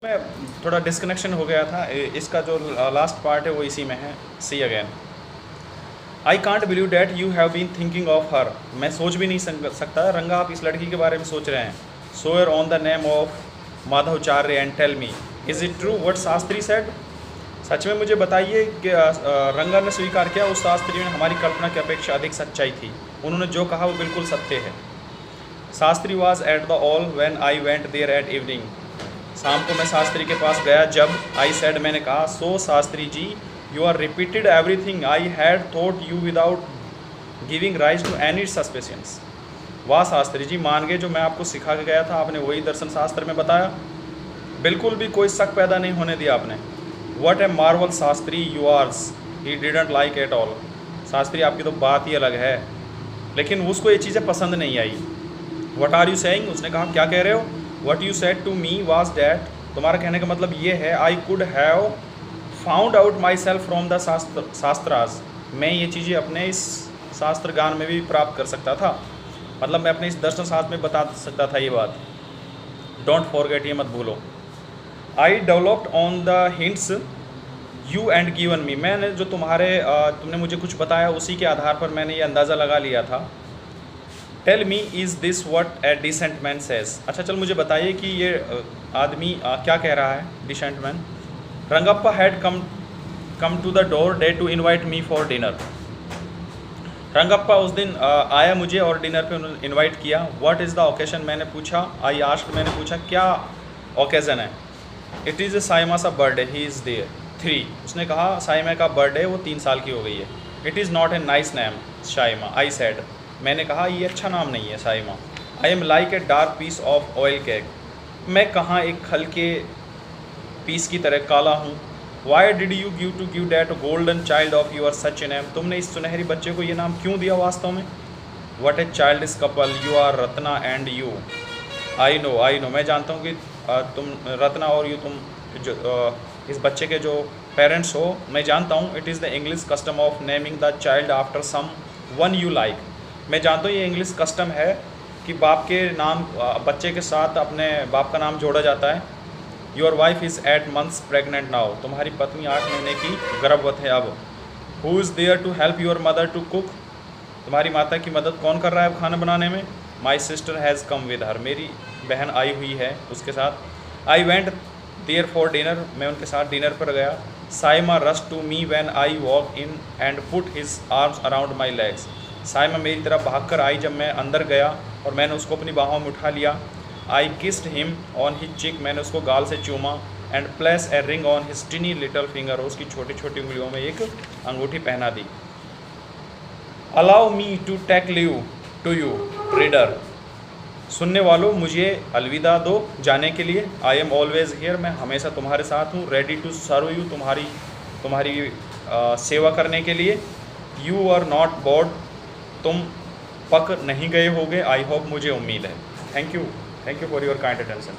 मैं थोड़ा डिस्कनेक्शन हो गया था। इसका जो लास्ट पार्ट है वो इसी में है। See again. I can't believe that you have been thinking of her. मैं सोच भी नहीं सकता रंगा आप इस लड़की के बारे में सोच रहे हैं। Swear on the name of Madhavacharya and tell me is it true what Shastri said. सच में मुझे बताइए कि रंगा ने स्वीकार किया उस शास्त्री में हमारी कल्पना की अपेक्षा अधिक सच्चाई थी। उन्होंने जो कहा वो बिल्कुल सत्य है। Shastri was at the all when I went there at evening. शाम को मैं शास्त्री के पास गया जब आई सेड मैंने कहा so Shastri ji you are repeated everything I had thought you without giving rise to any suspicions. वाह शास्त्री जी मान गए जो मैं आपको सिखा के गया था आपने वही दर्शन शास्त्र में बताया। बिल्कुल भी कोई शक पैदा नहीं होने दिया आपने। What a marvel Shastri you arse he didn't like at all. Shastri आपकी तो बात ही अलग है लेकिन उसको ये चीज़ें पसंद नहीं आई। व्हाट आर यू सेइंग उसने कहा क्या कह रहे हो। What you said to me was that तुम्हारा कहने का मतलब ये है I could have found out myself from the Shastras. मैं ये चीज़ें अपने इस शास्त्र ज्ञान में भी प्राप्त कर सकता था। मतलब मैं अपने इस दर्शन शास्त्र में बता सकता था ये बात। डोंट फॉरगेट ये मत भूलो। I developed on the hints you and given me. मैंने जो तुमने मुझे कुछ बताया उसी के आधार पर मैंने ये अंदाज़ा लगा लिया था। Tell me is this what a decent man says. अच्छा चल मुझे बताइए कि ये आदमी क्या कह रहा है decent man. Rangappa had come to the door day to invite me for dinner. Rangappa उस दिन आया मुझे और डिनर पे उन्होंने इनवाइट किया। व्हाट इज़ द ओकेजन मैंने पूछा। आई आस्क्ड मैंने पूछा क्या ओकेजन है। इट इज़ साइमा सा बर्थडे ही इज़ देयर 3। उसने कहा साइमा का बर्थडे वो 3 साल की हो गई है। It is not a nice name Saima I said. मैंने कहा ये अच्छा नाम नहीं है Saima. I am like a dark piece of oil cake. मैं कहाँ एक खल के पीस की तरह काला हूँ। Why did you give that golden child of your such name. तुमने इस सुनहरी बच्चे को ये नाम क्यों दिया वास्तव में। What a child is couple you are Ratna and you. I know मैं जानता हूँ कि तुम रत्ना और यू तुम जो इस बच्चे के जो पेरेंट्स हो मैं जानता हूँ। It is the English custom of naming the child after someone you like. मैं जानता हूँ ये इंग्लिश कस्टम है कि बाप के नाम बच्चे के साथ अपने बाप का नाम जोड़ा जाता है। Your wife is 8 months pregnant now. तुम्हारी पत्नी 8 महीने की गर्भवत है अब। Who is there to help your mother to cook. तुम्हारी माता की मदद कौन कर रहा है अब खाना बनाने में। My sister has come with her. मेरी बहन आई हुई है उसके साथ। I went there for dinner. मैं उनके साथ डिनर पर गया। Saima rush to me when I walk in and put his arms around my legs. साइमा मेरी तरफ भागकर आई जब मैं अंदर गया और मैंने उसको अपनी बाहों में उठा लिया। I kissed him on his cheek. मैंने उसको गाल से चूमा। And place a ring on his tiny little finger. उसकी छोटी छोटी उंगलियों में एक अंगूठी पहना दी। Allow me to take leave to you reader. सुनने वालों मुझे अलविदा दो जाने के लिए। I am always here. मैं हमेशा तुम्हारे साथ हूँ। Ready to serve you. तुम्हारी सेवा करने के लिए। You are not board. तुम पक नहीं गए होगे। आई होप मुझे उम्मीद है। Thank you for your kind attention.